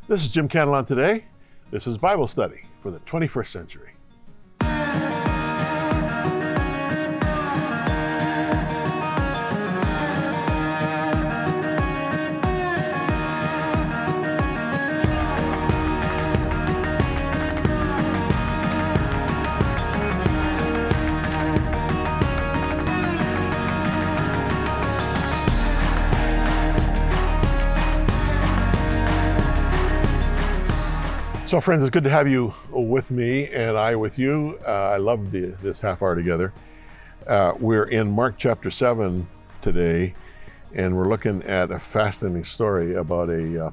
This is Jim Cantelon today. This is Bible study for the 21st century. So friends, it's good to have you with me and I with you. I love this half hour together. We're in Mark chapter 7 today, and we're looking at a fascinating story about a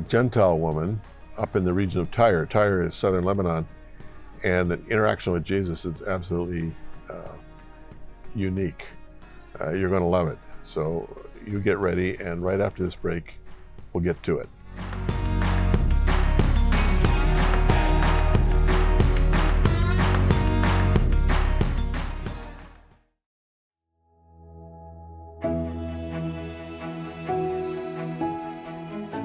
Gentile woman up in the region of Tyre. Tyre is southern Lebanon, and an interaction with Jesus is absolutely unique. You're going to love it. So you get ready, and right after this break, we'll get to it.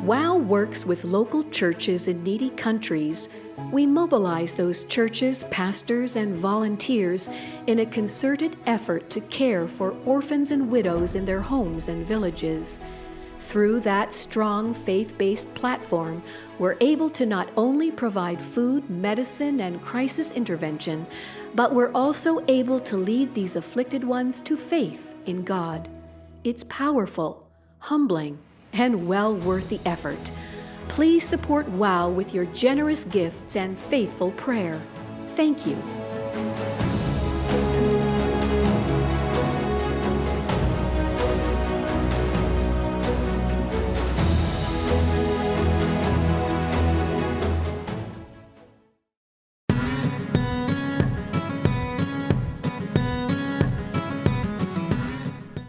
WOW works with local churches in needy countries. We mobilize those churches, pastors, and volunteers in a concerted effort to care for orphans and widows in their homes and villages. Through that strong faith-based platform, we're able to not only provide food, medicine, and crisis intervention, but we're also able to lead these afflicted ones to faith in God. It's powerful, humbling, and well worth the effort. Please support WOW with your generous gifts and faithful prayer. Thank you.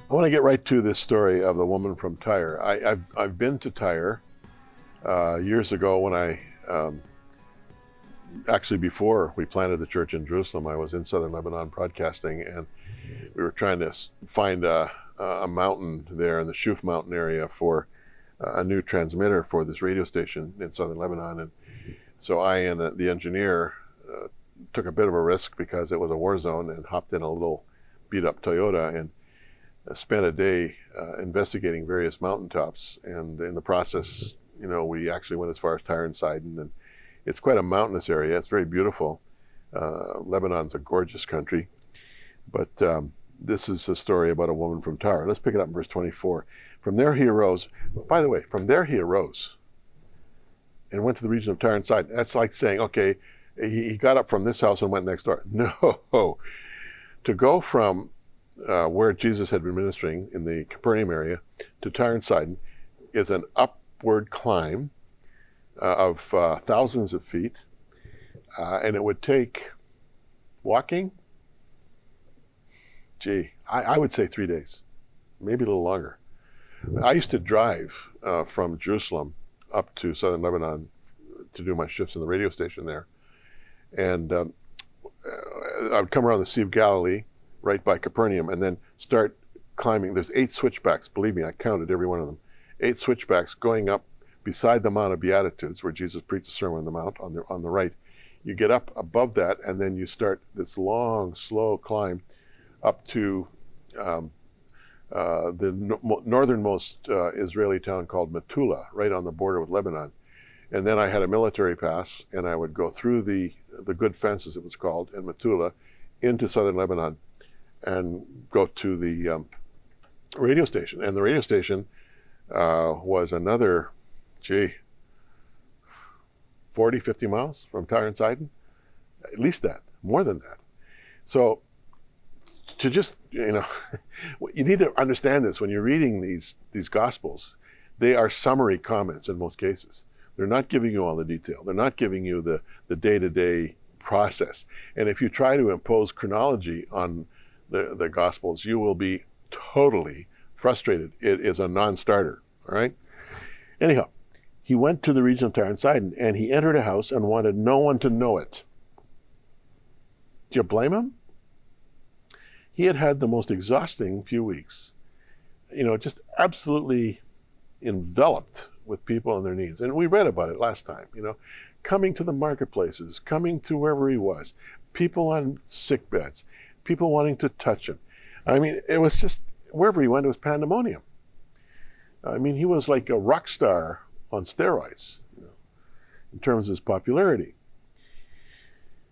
I want to get right to this story of the woman from Tyre. I've been to Tyre years ago when actually before we planted the church in Jerusalem. I was in southern Lebanon broadcasting, and we were trying to find a mountain there in the Shuf mountain area for a new transmitter for this radio station in southern Lebanon. And so I and the engineer took a bit of a risk because it was a war zone, and hopped in a little beat up Toyota and spent a day investigating various mountaintops, and in the process, we actually went as far as Tyre and Sidon, and it's quite a mountainous area. It's very beautiful. Lebanon's a gorgeous country, but this is a story about a woman from Tyre. Let's pick it up in verse 24. From there he arose. By the way, from there he arose and went to the region of Tyre and Sidon. That's like saying, okay, he got up from this house and went next door. No, to go from where Jesus had been ministering in the Capernaum area to Tyre and Sidon is an upward climb of thousands of feet, and it would take walking, I would say 3 days, maybe a little longer. I used to drive from Jerusalem up to southern Lebanon to do my shifts in the radio station there, and I would come around the Sea of Galilee right by Capernaum, and then start climbing. There's 8 switchbacks, believe me, I counted every one of them. 8 switchbacks going up beside the Mount of Beatitudes, where Jesus preached the Sermon on the Mount on the right. You get up above that, and then you start this long, slow climb up to the northernmost Israeli town called Metula, right on the border with Lebanon. And then I had a military pass, and I would go through the good fence, as it was called, in Metula, into southern Lebanon, and go to the radio station. And the radio station was another, 40, 50 miles from Tyre and Sidon. At least that, more than that. So to just, you need to understand this when you're reading these Gospels. They are summary comments in most cases. They're not giving you all the detail. They're not giving you the day-to-day process. And if you try to impose chronology on the Gospels, you will be totally frustrated. It is a non-starter, all right? Anyhow, he went to the region of Tyre and Sidon, and he entered a house and wanted no one to know it. Do you blame him? He had had the most exhausting few weeks, just absolutely enveloped with people and their needs. And we read about it last time, coming to the marketplaces, coming to wherever he was, people on sick beds, people wanting to touch him. I mean, it was just, wherever he went, it was pandemonium. I mean, he was like a rock star on steroids, in terms of his popularity.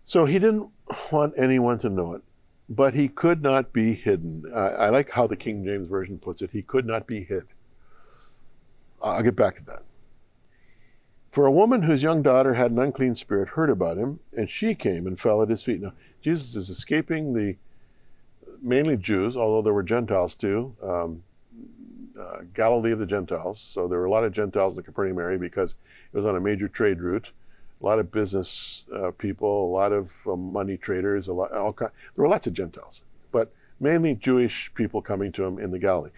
So he didn't want anyone to know it, but he could not be hidden. I like how the King James Version puts it. He could not be hid. I'll get back to that. For a woman whose young daughter had an unclean spirit heard about him, and she came and fell at his feet. Now, Jesus is escaping the mainly Jews, although there were Gentiles too, Galilee of the Gentiles. So there were a lot of Gentiles in the Capernaum area because it was on a major trade route. A lot of business people, a lot of money traders, there were lots of Gentiles, but mainly Jewish people coming to him in the Galilee.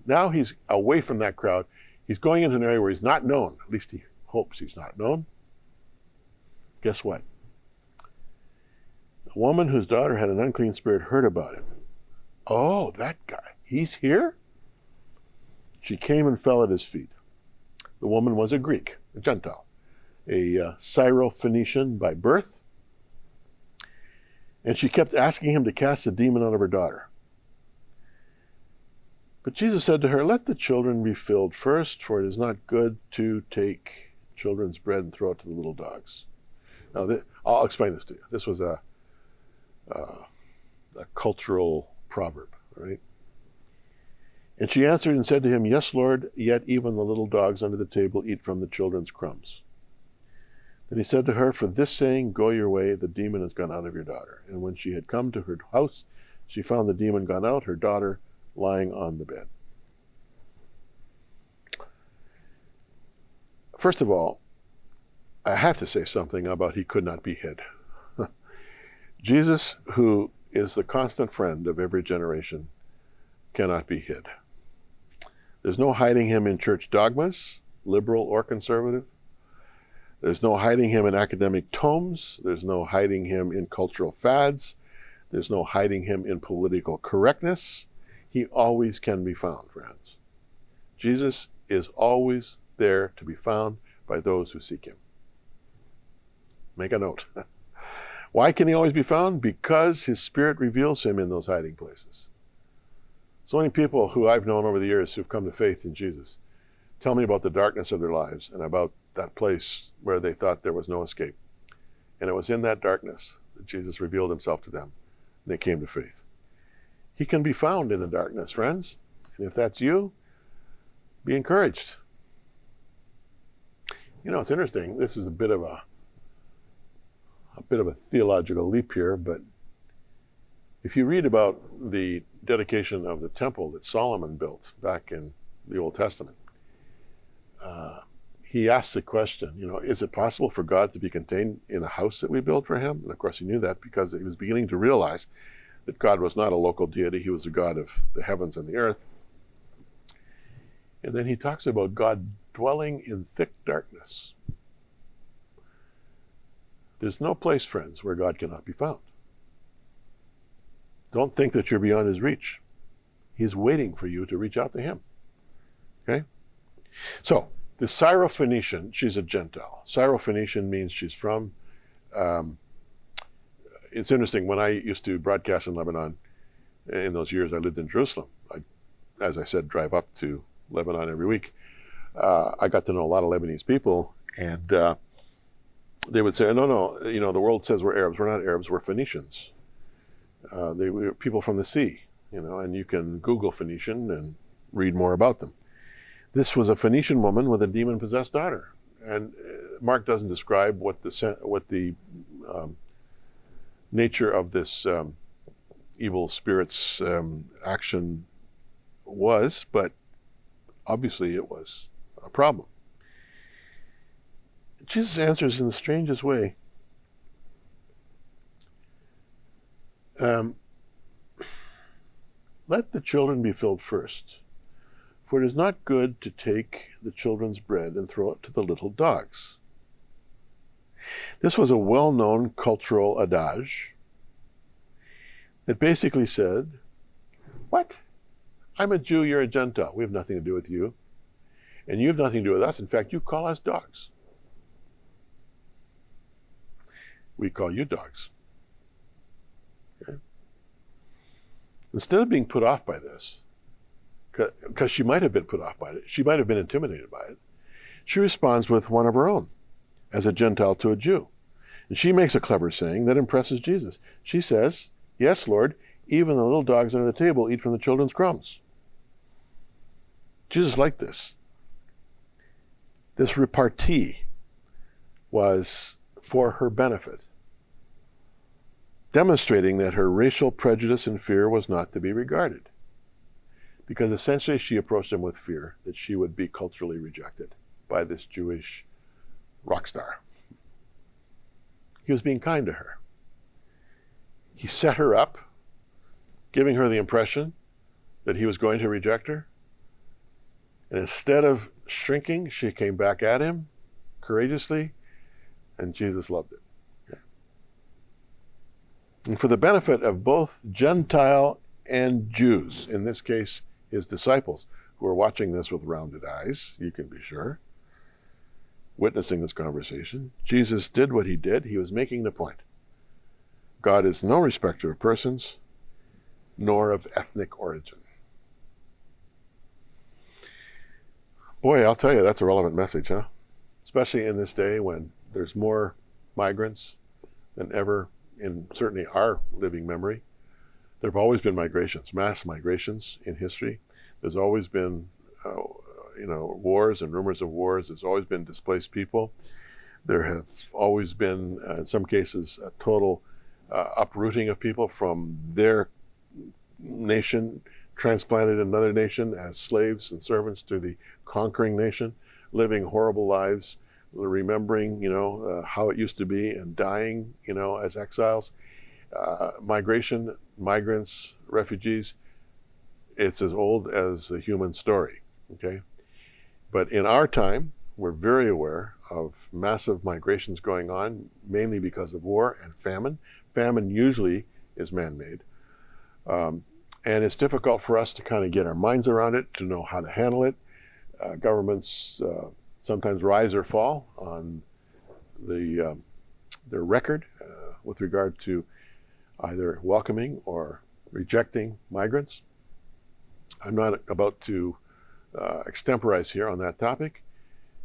Now he's away from that crowd. He's going into an area where he's not known. At least he hopes he's not known. Guess what? A woman whose daughter had an unclean spirit heard about him. Oh, that guy. He's here? She came and fell at his feet. The woman was a Greek, a Gentile, a Syro-Phoenician by birth. And she kept asking him to cast the demon out of her daughter. But Jesus said to her, "Let the children be filled first, for it is not good to take children's bread and throw it to the little dogs." Now, I'll explain this to you. This was a cultural proverb, right? And she answered and said to him, "Yes, Lord, yet even the little dogs under the table eat from the children's crumbs." Then he said to her, "For this saying, go your way, the demon has gone out of your daughter." And when she had come to her house, she found the demon gone out, her daughter lying on the bed. First of all, I have to say something about he could not be hid. Jesus, who is the constant friend of every generation, cannot be hid. There's no hiding him in church dogmas, liberal or conservative. There's no hiding him in academic tomes. There's no hiding him in cultural fads. There's no hiding him in political correctness. He always can be found, friends. Jesus is always there to be found by those who seek him. Make a note. Why can he always be found? Because his Spirit reveals him in those hiding places. So many people who I've known over the years who've come to faith in Jesus tell me about the darkness of their lives and about that place where they thought there was no escape. And it was in that darkness that Jesus revealed himself to them, and they came to faith. He can be found in the darkness, friends. And if that's you, be encouraged. It's interesting. This is a bit of a theological leap here, but if you read about the dedication of the temple that Solomon built back in the Old Testament, he asked the question, is it possible for God to be contained in a house that we built for him? And of course he knew that because he was beginning to realize that God was not a local deity. He was the God of the heavens and the earth. And then he talks about God dwelling in thick darkness. There's no place, friends, where God cannot be found. Don't think that you're beyond his reach. He's waiting for you to reach out to him. Okay? So, the Syro-Phoenician, she's a Gentile. Syro-Phoenician means she's from, it's interesting, when I used to broadcast in Lebanon, in those years I lived in Jerusalem. As I said, drive up to Lebanon every week. I got to know a lot of Lebanese people, and they would say, no, the world says we're Arabs. We're not Arabs, we're Phoenicians. They were people from the sea, and you can Google Phoenician and read more about them. This was a Phoenician woman with a demon-possessed daughter. And Mark doesn't describe what the nature of this evil spirit's action was, but obviously it was a problem. Jesus answers in the strangest way. Let the children be filled first, for it is not good to take the children's bread and throw it to the little dogs. This was a well-known cultural adage that basically said, what? I'm a Jew, you're a Gentile. We have nothing to do with you. And you have nothing to do with us. In fact, you call us dogs. We call you dogs. Okay? Instead of being put off by this, because she might have been put off by it, she might have been intimidated by it, she responds with one of her own, as a Gentile to a Jew. And she makes a clever saying that impresses Jesus. She says, "Yes, Lord, even the little dogs under the table eat from the children's crumbs." Jesus liked this. This repartee was for her benefit, demonstrating that her racial prejudice and fear was not to be regarded. Because essentially she approached him with fear that she would be culturally rejected by this Jewish rock star. He was being kind to her. He set her up, giving her the impression that he was going to reject her. And instead of shrinking, she came back at him courageously, and Jesus loved it. Okay. And for the benefit of both Gentile and Jews, in this case, his disciples, who are watching this with rounded eyes, you can be sure, witnessing this conversation, Jesus did what he did. He was making the point. God is no respecter of persons, nor of ethnic origin. Boy, I'll tell you, that's a relevant message, huh? Especially in this day when there's more migrants than ever in certainly our living memory. There have always been migrations, mass migrations in history. There's always been, wars and rumors of wars. There's always been displaced people. There have always been, in some cases, a total uprooting of people from their nation, transplanted in another nation as slaves and servants to the conquering nation, living horrible lives, remembering, how it used to be and dying, as exiles. Migration, migrants, refugees, it's as old as the human story, okay? But in our time, we're very aware of massive migrations going on, mainly because of war and famine. Famine usually is man-made. And it's difficult for us to kind of get our minds around it, to know how to handle it. Governments sometimes rise or fall on their record with regard to either welcoming or rejecting migrants. I'm not about to extemporize here on that topic,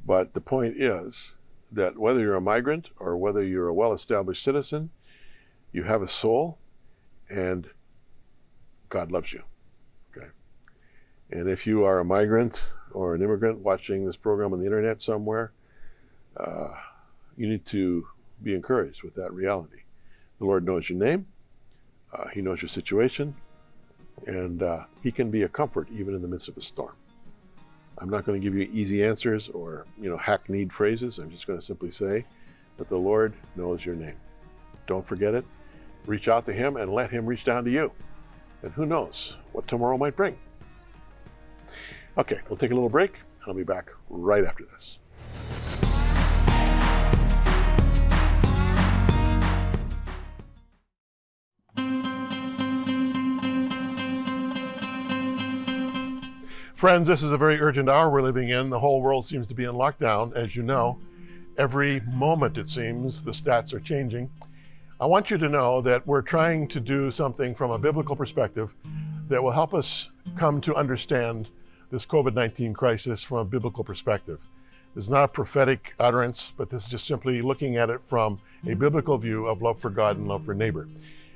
but the point is that whether you're a migrant or whether you're a well-established citizen, you have a soul, and God loves you, okay? And if you are a migrant or an immigrant watching this program on the internet somewhere, you need to be encouraged with that reality. The Lord knows your name, He knows your situation, and He can be a comfort even in the midst of a storm. I'm not going to give you easy answers or hackneyed phrases. I'm just going to simply say that the Lord knows your name. Don't forget it. Reach out to Him and let Him reach down to you. And who knows what tomorrow might bring. Okay, we'll take a little break. I'll be back right after this. Friends, this is a very urgent hour we're living in. The whole world seems to be in lockdown, as you know. Every moment, it seems, the stats are changing. I want you to know that we're trying to do something from a biblical perspective that will help us come to understand this COVID-19 crisis from a biblical perspective. This is not a prophetic utterance, but this is just simply looking at it from a biblical view of love for God and love for neighbor.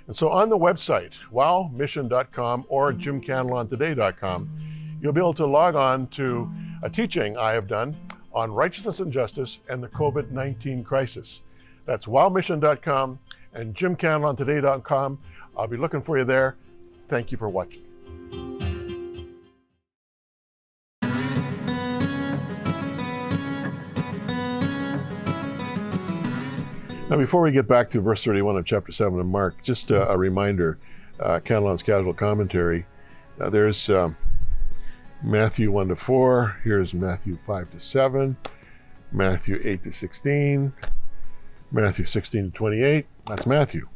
And so on the website, wowmission.com or jimcantelontoday.com, you'll be able to log on to a teaching I have done on righteousness and justice and the COVID-19 crisis. That's wowmission.com and jimcantelontoday.com. I'll be looking for you there. Thank you for watching. Now, before we get back to verse 31 of chapter 7 of Mark, just a reminder, Cantelon's Casual Commentary. There's Matthew 1-4, here's Matthew 5-7, Matthew 8-16, Matthew 16-28, that's Matthew.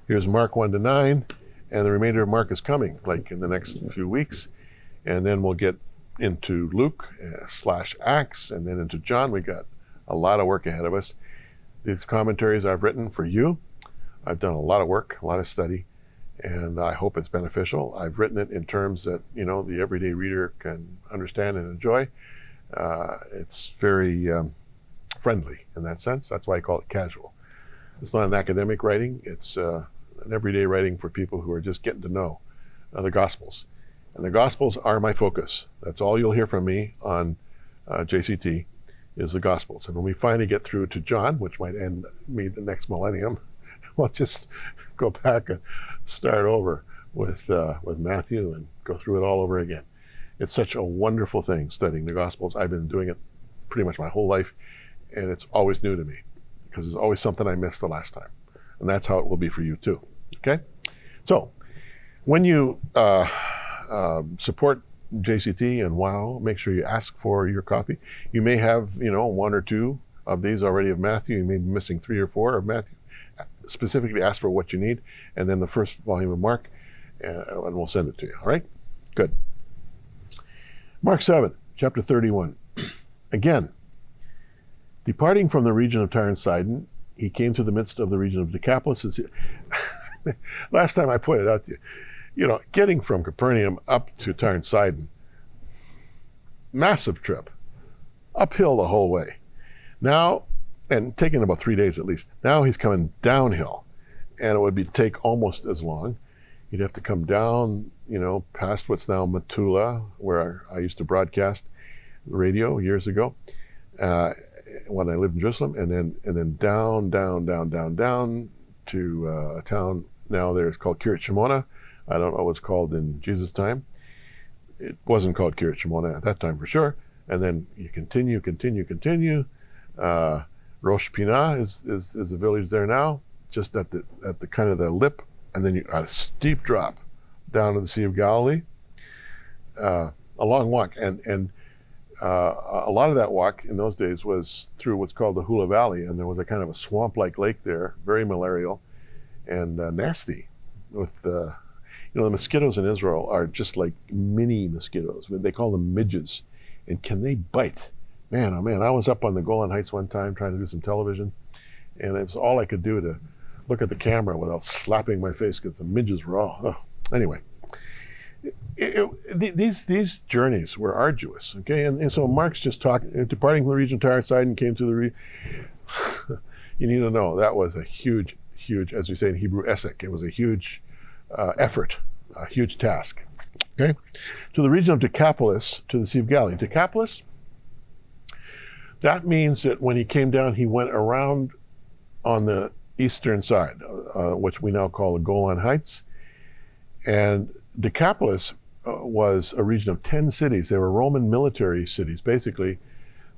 Here's Mark 1-9, and the remainder of Mark is coming, like in the next few weeks. And then we'll get into Luke / Acts, and then into John. We got a lot of work ahead of us. These commentaries I've written for you, I've done a lot of work, a lot of study, and I hope it's beneficial. I've written it in terms that, the everyday reader can understand and enjoy. It's very friendly in that sense. That's why I call it casual. It's not an academic writing. It's an everyday writing for people who are just getting to know the Gospels. And the Gospels are my focus. That's all you'll hear from me on JCT is the Gospels. And when we finally get through to John, which might end me the next millennium, we'll just go back and start over with Matthew and go through it all over again. It's such a wonderful thing studying the Gospels. I've been doing it pretty much my whole life, and it's always new to me because there's always something I missed the last time. And that's how it will be for you too, okay? So when you support JCT and WOW, make sure you ask for your copy. You may have, one or two of these already of Matthew. You may be missing 3 or 4 of Matthew. Specifically ask for what you need, and then the first volume of Mark, and we'll send it to you, all right? Good. Mark 7, chapter 31. Again, departing from the region of Tyre and Sidon, he came to the midst of the region of Decapolis. Last time I pointed out to you, getting from Capernaum up to Tyre and Sidon, massive trip, uphill the whole way. Now, and taking about 3 days at least, now he's coming downhill, and it would take almost as long. You'd have to come down, past what's now Metula, where I used to broadcast radio years ago when I lived in Jerusalem, and then down to a town now there is called Kiryat Shemona. I don't know what it's called in Jesus' time. It wasn't called Kiryat Shemona at that time for sure. And then you continue. Rosh Pinah is the village there now, just at the kind of the lip, and then a steep drop down to the Sea of Galilee. A long walk, and a lot of that walk in those days was through what's called the Hula Valley, and there was a kind of a swamp-like lake there, very malarial and nasty. With the mosquitoes in Israel are just like mini mosquitoes. They call them midges, and can they bite? Man, oh man, I was up on the Golan Heights one time trying to do some television, and it was all I could do to look at the camera without slapping my face because the midges were all, Anyway, these journeys were arduous, okay? And so Mark's just departing from the region of Tyre and Sidon, came to the you need to know, that was a huge, as we say in Hebrew, esek. It was a huge effort, a huge task, okay? To the region of Decapolis, to the Sea of Galilee. Decapolis, that means that when he came down, he went around on the eastern side, which we now call the Golan Heights. And Decapolis was a region of 10 cities. They were Roman military cities, basically,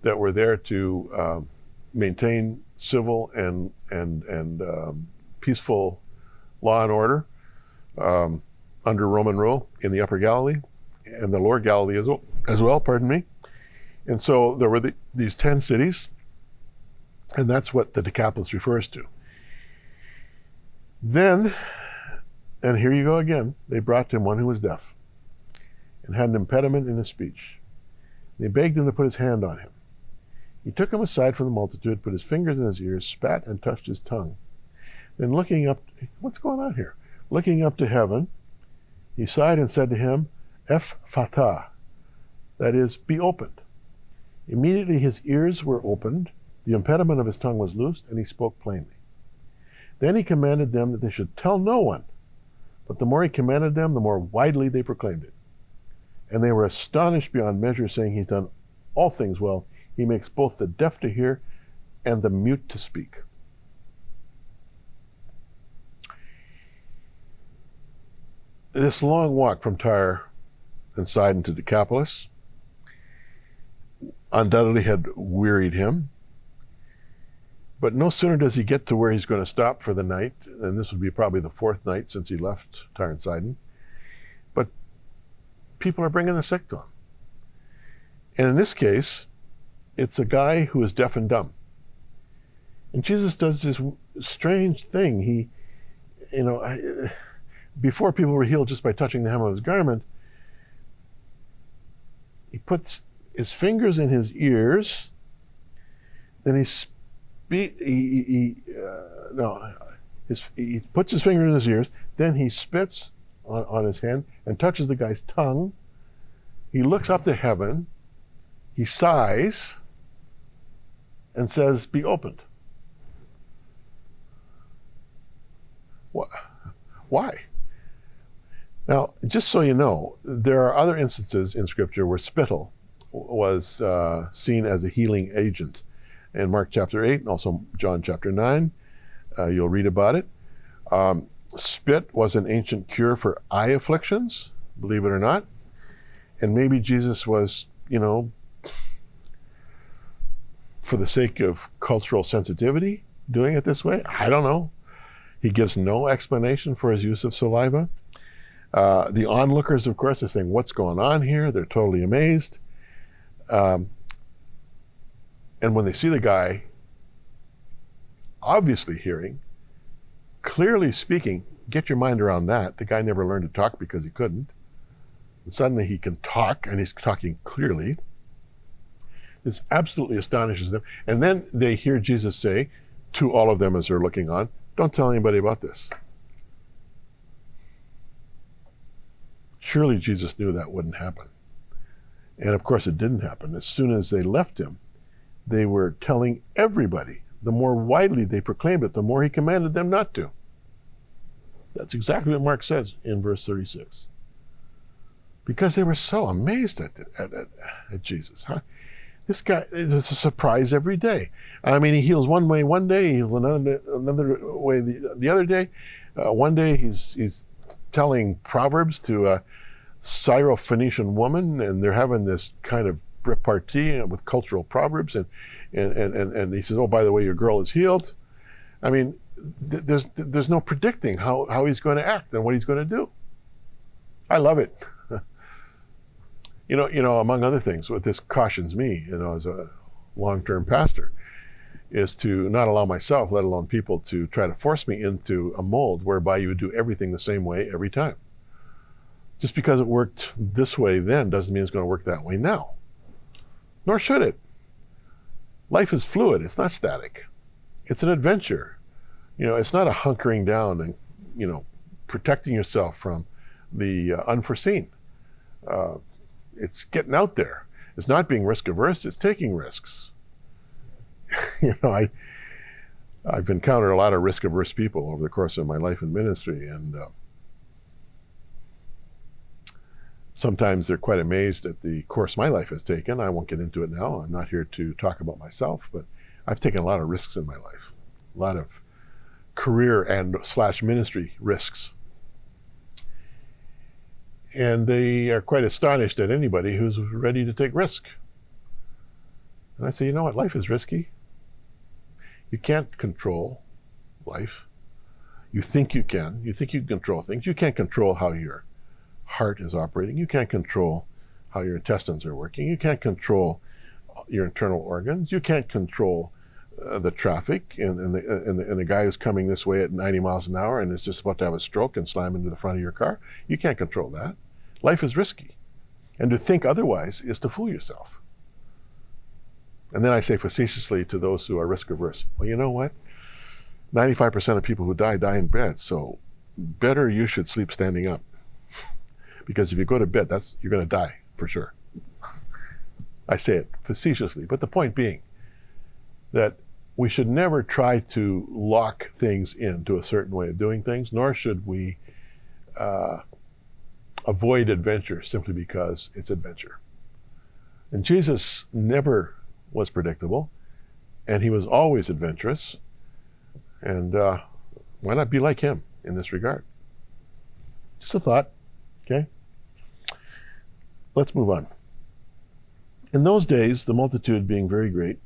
that were there to maintain civil and peaceful law and order under Roman rule in the Upper Galilee and the Lower Galilee as well. Pardon me. And so there were these 10 cities, and that's what the Decapolis refers to. Then, and here you go again, they brought to him one who was deaf and had an impediment in his speech. They begged him to put his hand on him. He took him aside from the multitude, put his fingers in his ears, spat, and touched his tongue. Then looking up, what's going on here? Looking up to heaven, he sighed and said to him, Ephphatha, that is, be opened. Immediately his ears were opened, the impediment of his tongue was loosed, and he spoke plainly. Then he commanded them that they should tell no one, but the more he commanded them, the more widely they proclaimed it. And they were astonished beyond measure, saying, he's done all things well. He makes both the deaf to hear and the mute to speak. This long walk from Tyre and Sidon to Decapolis undoubtedly had wearied him. But no sooner does he get to where he's going to stop for the night, and this would be probably the 4th night since he left Tyre and Sidon, but people are bringing the sick to him. And in this case, it's a guy who is deaf and dumb. And Jesus does this strange thing. Before people were healed just by touching the hem of his garment, He puts his fingers in his ears. Then he puts his finger in his ears. Then he spits on his hand and touches the guy's tongue. He looks up to heaven. He sighs and says, "Be opened." Why? Now, just so you know, there are other instances in Scripture where spittle was seen as a healing agent. In Mark chapter 8 and also John chapter 9, you'll read about it. Spit was an ancient cure for eye afflictions, believe it or not. And maybe Jesus was, for the sake of cultural sensitivity, doing it this way. I don't know. He gives no explanation for his use of saliva. The onlookers, of course, are saying, "What's going on here?" They're totally amazed. And when they see the guy obviously hearing, clearly speaking, get your mind around that. The guy never learned to talk because he couldn't. And suddenly he can talk, and he's talking clearly. This absolutely astonishes them. And then they hear Jesus say to all of them as they're looking on, "Don't tell anybody about this." Surely Jesus knew that wouldn't happen. And of course it didn't happen. As soon as they left him, they were telling everybody. The more widely they proclaimed it, the more he commanded them not to. That's exactly what Mark says in verse 36. Because they were so amazed at Jesus. Huh? This guy is a surprise every day. I mean, he heals one way one day, he heals another way the other day. One day he's telling Proverbs to a Syro-Phoenician woman, and they're having this kind of repartee with cultural proverbs, and he says, "Oh, by the way, your girl is healed." I mean, there's no predicting how he's going to act and what he's going to do. I love it. You know, among other things, what this cautions me, as a long-term pastor, is to not allow myself, let alone people, to try to force me into a mold whereby you would do everything the same way every time. Just because it worked this way then doesn't mean it's going to work that way now. Nor should it. Life is fluid. It's not static. It's an adventure. It's not a hunkering down and, protecting yourself from the unforeseen. It's getting out there. It's not being risk averse. It's taking risks. I've encountered a lot of risk averse people over the course of my life in ministry, and sometimes they're quite amazed at the course my life has taken. I won't get into it now. I'm not here to talk about myself, but I've taken a lot of risks in my life, a lot of career and / ministry risks. And they are quite astonished at anybody who's ready to take risk. And I say, you know what? Life is risky. You can't control life. You think you can. You think you can control things. You can't control how your heart is operating. You can't control how your intestines are working. You can't control your internal organs. You can't control the traffic and the guy who's coming this way at 90 miles an hour and is just about to have a stroke and slam into the front of your car. You can't control that. Life is risky. And to think otherwise is to fool yourself. And then I say facetiously to those who are risk averse, well, you know what? 95% of people who die in bed, so better you should sleep standing up. Because if you go to bed, you're going to die for sure. I say it facetiously, but the point being that we should never try to lock things into a certain way of doing things, nor should we avoid adventure simply because it's adventure. And Jesus never was predictable, and he was always adventurous. And why not be like him in this regard? Just a thought, okay? Let's move on. In those days, the multitude being very great,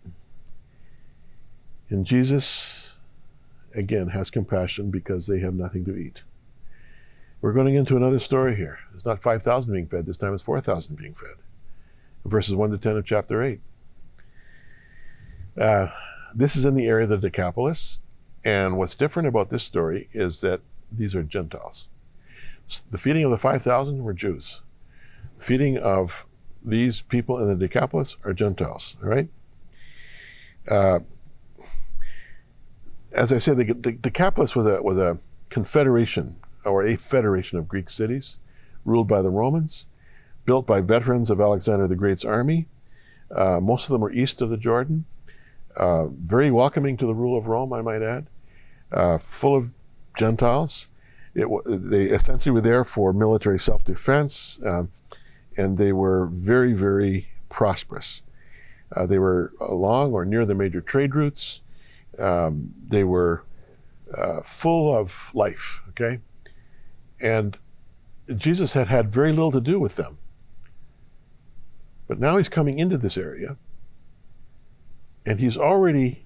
and Jesus, again, has compassion because they have nothing to eat. We're going into another story here. It's not 5,000 being fed. This time it's 4,000 being fed. Verses 1 to 10 of chapter 8. This is in the area of the Decapolis. And what's different about this story is that these are Gentiles. The feeding of the 5,000 were Jews. The feeding of these people in the Decapolis are Gentiles, all right? As I said, the Decapolis was a confederation or a federation of Greek cities ruled by the Romans, built by veterans of Alexander the Great's army. Most of them were east of the Jordan, very welcoming to the rule of Rome, I might add, full of Gentiles. They essentially were there for military self-defense, and they were very, very prosperous. They were along or near the major trade routes. They were full of life, okay? And Jesus had had very little to do with them. But now he's coming into this area, and he's already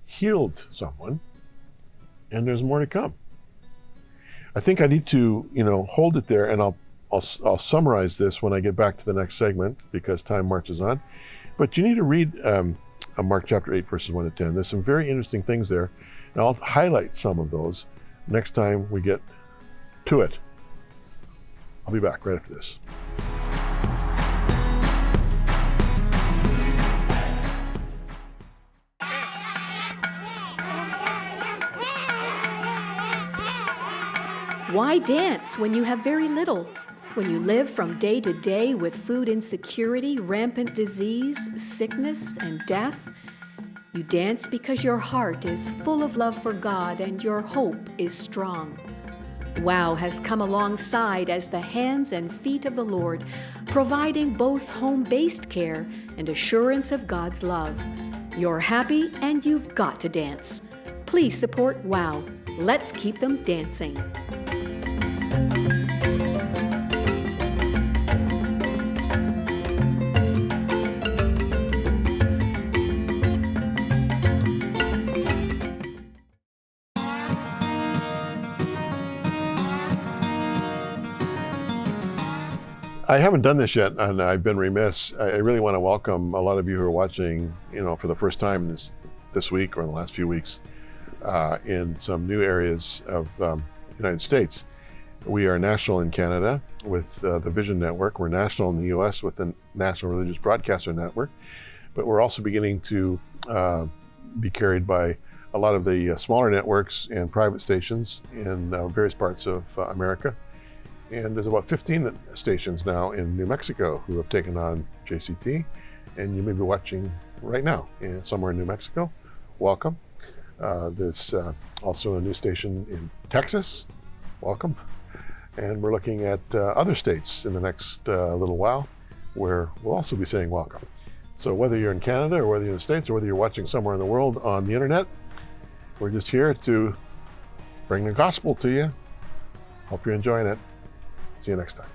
healed someone, and there's more to come. I think I need to, hold it there, and I'll summarize this when I get back to the next segment because time marches on. But you need to read Mark chapter 8, verses 1 to 10. There's some very interesting things there, and I'll highlight some of those next time we get to it. I'll be back right after this. Why dance when you have very little? When you live from day to day with food insecurity, rampant disease, sickness, and death? You dance because your heart is full of love for God and your hope is strong. WOW has come alongside as the hands and feet of the Lord, providing both home-based care and assurance of God's love. You're happy and you've got to dance. Please support WOW. Let's keep them dancing. I haven't done this yet, and I've been remiss. I really want to welcome a lot of you who are watching, for the first time this week or in the last few weeks, in some new areas of the United States. We are national in Canada with the Vision Network. We're national in the U.S. with the National Religious Broadcaster Network, but we're also beginning to be carried by a lot of the smaller networks and private stations in various parts of America. And there's about 15 stations now in New Mexico who have taken on JCT, and you may be watching right now somewhere in New Mexico. Welcome. There's also a new station in Texas. Welcome. And we're looking at other states in the next little while where we'll also be saying welcome. So whether you're in Canada or whether you're in the States or whether you're watching somewhere in the world on the internet, we're just here to bring the gospel to you. Hope you're enjoying it. See you next time.